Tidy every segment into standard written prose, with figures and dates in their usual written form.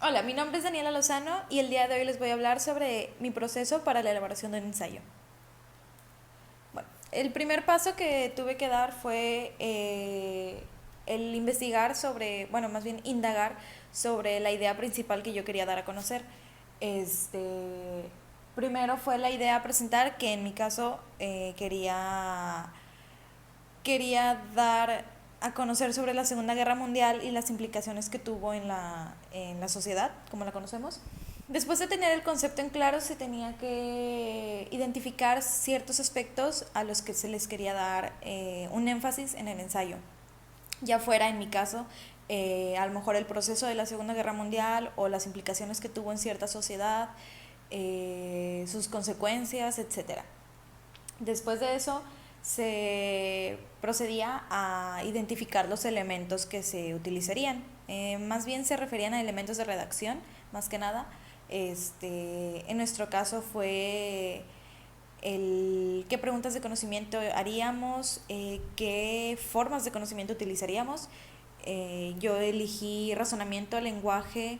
Hola, mi nombre es Daniela Lozano y el día de hoy les voy a hablar sobre mi proceso para la elaboración de un ensayo. Bueno, el primer paso que tuve que dar fue el investigar sobre, bueno, más bien indagar sobre la idea principal que yo quería dar a conocer. Este, Primero fue la idea a presentar, que en mi caso quería dar a conocer sobre la Segunda Guerra Mundial y las implicaciones que tuvo en la sociedad, como la conocemos. Después de tener el concepto en claro, se tenía que identificar ciertos aspectos a los que se les quería dar un énfasis en el ensayo. Ya fuera, en mi caso, a lo mejor el proceso de la Segunda Guerra Mundial o las implicaciones que tuvo en cierta sociedad, sus consecuencias, etcétera. Después de eso, se procedía a identificar los elementos que se utilizarían. Más bien se referían a elementos de redacción, más que nada. En nuestro caso fue el qué preguntas de conocimiento haríamos, qué formas de conocimiento utilizaríamos. Yo elegí razonamiento y lenguaje,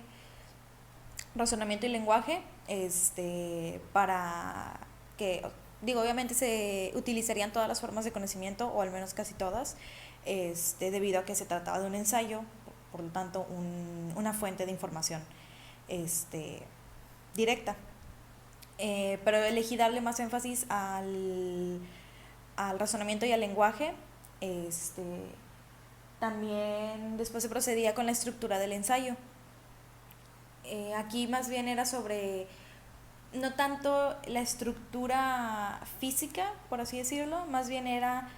para que, digo, obviamente se utilizarían todas las formas de conocimiento, o al menos casi todas, debido a que se trataba de un ensayo, por lo tanto, una fuente de información este, directa. Pero elegí darle más énfasis al razonamiento y al lenguaje. Este, También después se procedía con la estructura del ensayo. Aquí más bien era sobre no tanto la estructura física, por así decirlo, más bien era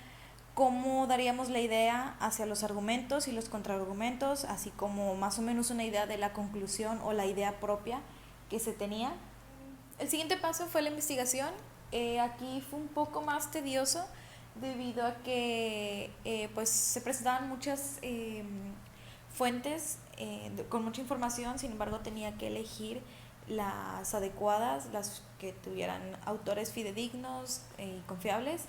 cómo daríamos la idea hacia los argumentos y los contraargumentos, así como más o menos una idea de la conclusión o la idea propia que se tenía. El siguiente paso fue la investigación. Aquí fue un poco más tedioso debido a que pues se presentaban muchas fuentes con mucha información. Sin embargo, tenía que elegir las adecuadas, las que tuvieran autores fidedignos y confiables,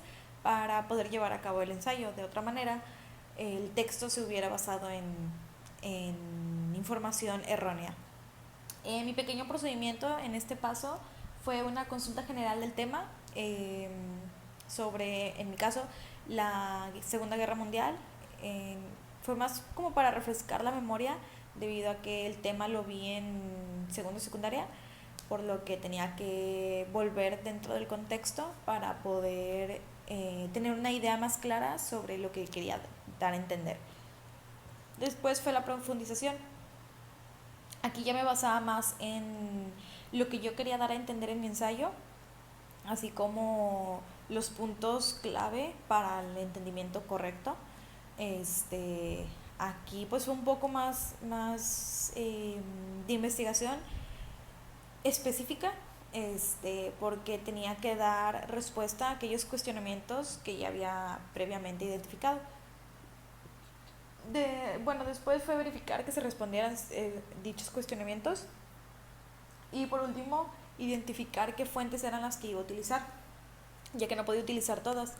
para poder llevar a cabo el ensayo. De otra manera, el texto se hubiera basado en información errónea. Mi pequeño procedimiento en este paso fue una consulta general del tema, sobre, en mi caso, la Segunda Guerra Mundial. Fue más como para refrescar la memoria, debido a que el tema lo vi en segundo y secundaria, por lo que tenía que volver dentro del contexto para poder tener una idea más clara sobre lo que quería dar a entender. Después fue la profundización. Aquí ya me basaba más en lo que yo quería dar a entender en mi ensayo, así como los puntos clave para el entendimiento correcto. Este, Aquí pues fue un poco más de investigación específica, porque tenía que dar respuesta a aquellos cuestionamientos que ya había previamente identificado. Bueno, después fue verificar que se respondieran dichos cuestionamientos, y por último, identificar qué fuentes eran las que iba a utilizar, ya que no podía utilizar todas,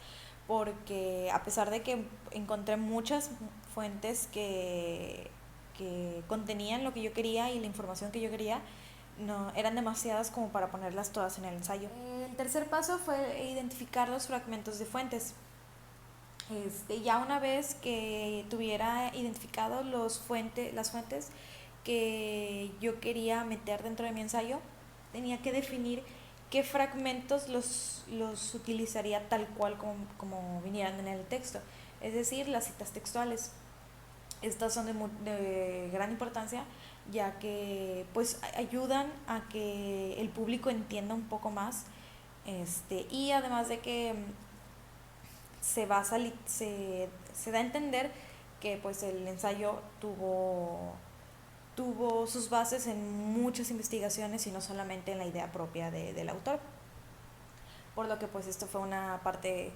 porque a pesar de que encontré muchas fuentes que contenían lo que yo quería y la información que yo quería, no eran demasiadas como para ponerlas todas en el ensayo. El tercer paso fue identificar los fragmentos de fuentes. Ya una vez que tuviera identificado las fuentes que yo quería meter dentro de mi ensayo, tenía que definir qué fragmentos los utilizaría tal cual como vinieran en el texto, es decir, las citas textuales. Estas son de gran importancia, ya que pues ayudan a que el público entienda un poco más, y además de que se da a entender que pues el ensayo tuvo sus bases en muchas investigaciones y no solamente en la idea propia del autor. Por lo que pues esta fue una parte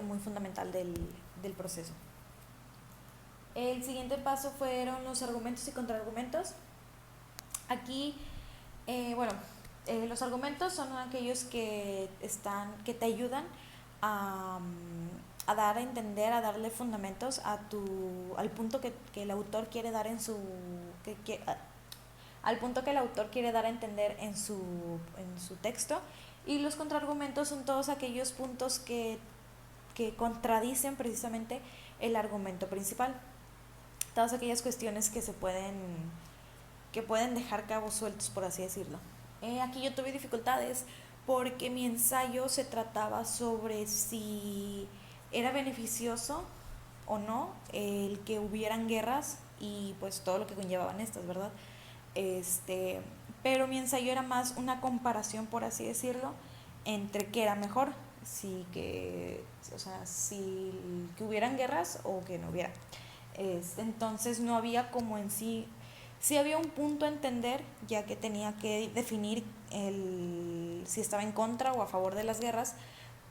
muy fundamental del proceso. El siguiente paso fueron los argumentos y contraargumentos. Aquí, bueno, los argumentos son aquellos que te ayudan a dar a entender, a darle fundamentos al punto que el autor quiere dar en su, al punto que el autor quiere dar a entender en su texto, y los contraargumentos son todos aquellos puntos que contradicen precisamente el argumento principal, todas aquellas cuestiones que pueden dejar cabos sueltos, por así decirlo. Aquí yo tuve dificultades porque mi ensayo se trataba sobre si era beneficioso o no el que hubieran guerras y pues todo lo que conllevaban estas, ¿verdad? Este, pero mi ensayo era más una comparación, por así decirlo, entre qué era mejor, si que hubieran guerras o que no hubiera. Entonces no había como en sí había un punto a entender, ya que tenía que definir si estaba en contra o a favor de las guerras,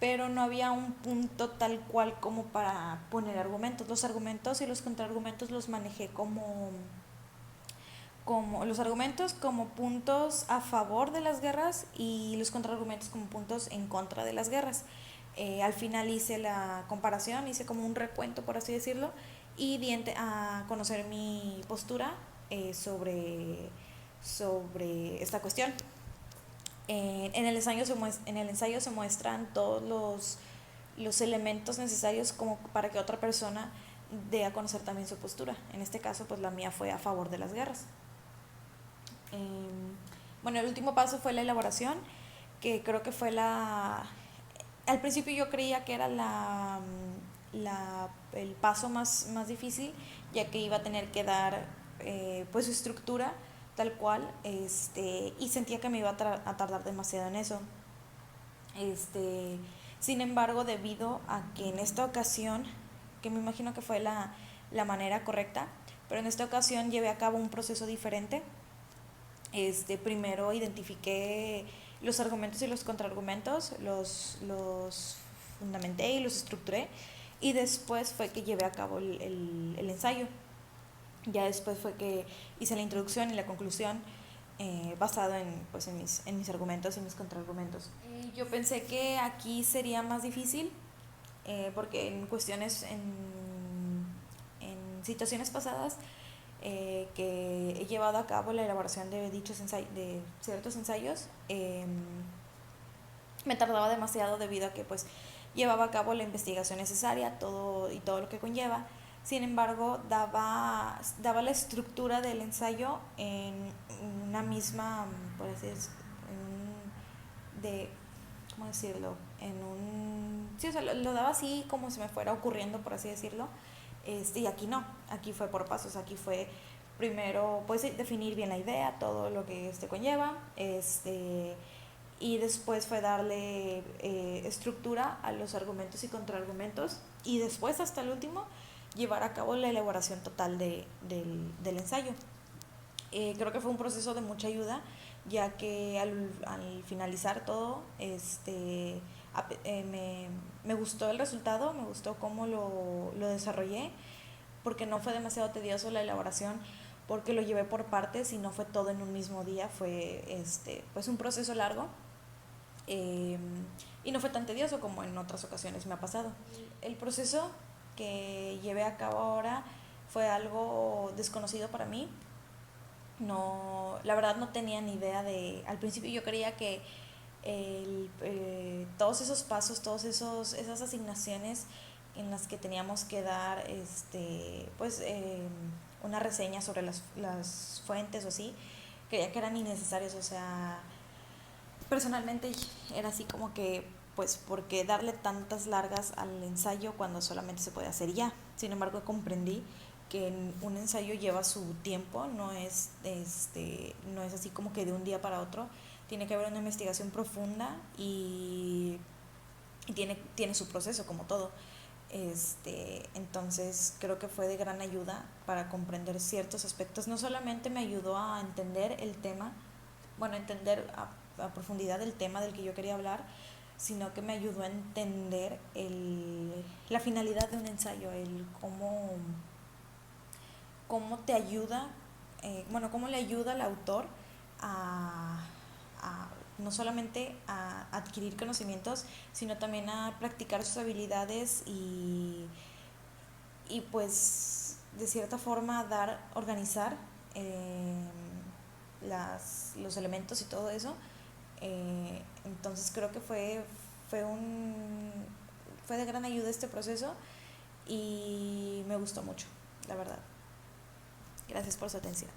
pero no había un punto tal cual como para poner argumentos. Los argumentos y los contraargumentos los manejé como los argumentos como puntos a favor de las guerras y los contraargumentos como puntos en contra de las guerras. Al final hice la comparación, hice como un recuento, por así decirlo, y di a conocer mi postura sobre esta cuestión. En el ensayo se muestran todos los elementos necesarios como para que otra persona dé a conocer también su postura. En este caso, pues la mía fue a favor de las guerras. Bueno, el último paso fue la elaboración, que creo que fue al principio yo creía que era el paso más difícil, ya que iba a tener que dar pues su estructura tal cual, y sentía que me iba a tardar demasiado en eso. Sin embargo, debido a que en esta ocasión, que me imagino que fue la manera correcta, pero en esta ocasión llevé a cabo un proceso diferente. Primero identifiqué los argumentos y los contraargumentos, los fundamenté y los estructuré, y después fue que llevé a cabo el ensayo. Ya después fue que hice la introducción y la conclusión basado en mis argumentos y mis contraargumentos. Yo pensé que aquí sería más difícil porque en situaciones pasadas que he llevado a cabo la elaboración de de ciertos ensayos, me tardaba demasiado debido a que pues llevaba a cabo la investigación necesaria, todo lo que conlleva. Sin embargo, daba la estructura del ensayo en una misma, por así decirlo, ¿cómo decirlo? Sí, o sea, lo daba así como se me fuera ocurriendo, por así decirlo. Y aquí no, aquí fue por pasos, aquí fue primero pues definir bien la idea, todo lo que conlleva, y después fue darle estructura a los argumentos y contraargumentos, y después hasta el último llevar a cabo la elaboración total del ensayo. Creo que fue un proceso de mucha ayuda, ya que al finalizar todo, me gustó el resultado, me gustó cómo lo desarrollé, porque no fue demasiado tedioso la elaboración, porque lo llevé por partes y no fue todo en un mismo día, fue pues un proceso largo, y no fue tan tedioso como en otras ocasiones me ha pasado. El proceso que llevé a cabo ahora fue algo desconocido para mí. No, la verdad no tenía ni idea al principio yo creía que todos esos pasos, esas asignaciones en las que teníamos que dar una reseña sobre las fuentes o así, creía que eran innecesarios. O sea, personalmente era así como que, pues, ¿por qué darle tantas largas al ensayo cuando solamente se puede hacer ya? Sin embargo, comprendí que un ensayo lleva su tiempo, no es así como que de un día para otro. Tiene que haber una investigación profunda y tiene su proceso como todo. Entonces creo que fue de gran ayuda para comprender ciertos aspectos. No solamente me ayudó a entender el tema, bueno, entender a profundidad el tema del que yo quería hablar, sino que me ayudó a entender la finalidad de un ensayo, el cómo te ayuda, cómo le ayuda al autor a no solamente a adquirir conocimientos, sino también a practicar sus habilidades y pues de cierta forma organizar los elementos y todo eso. Entonces creo que fue fue de gran ayuda este proceso y me gustó mucho, la verdad. Gracias por su atención.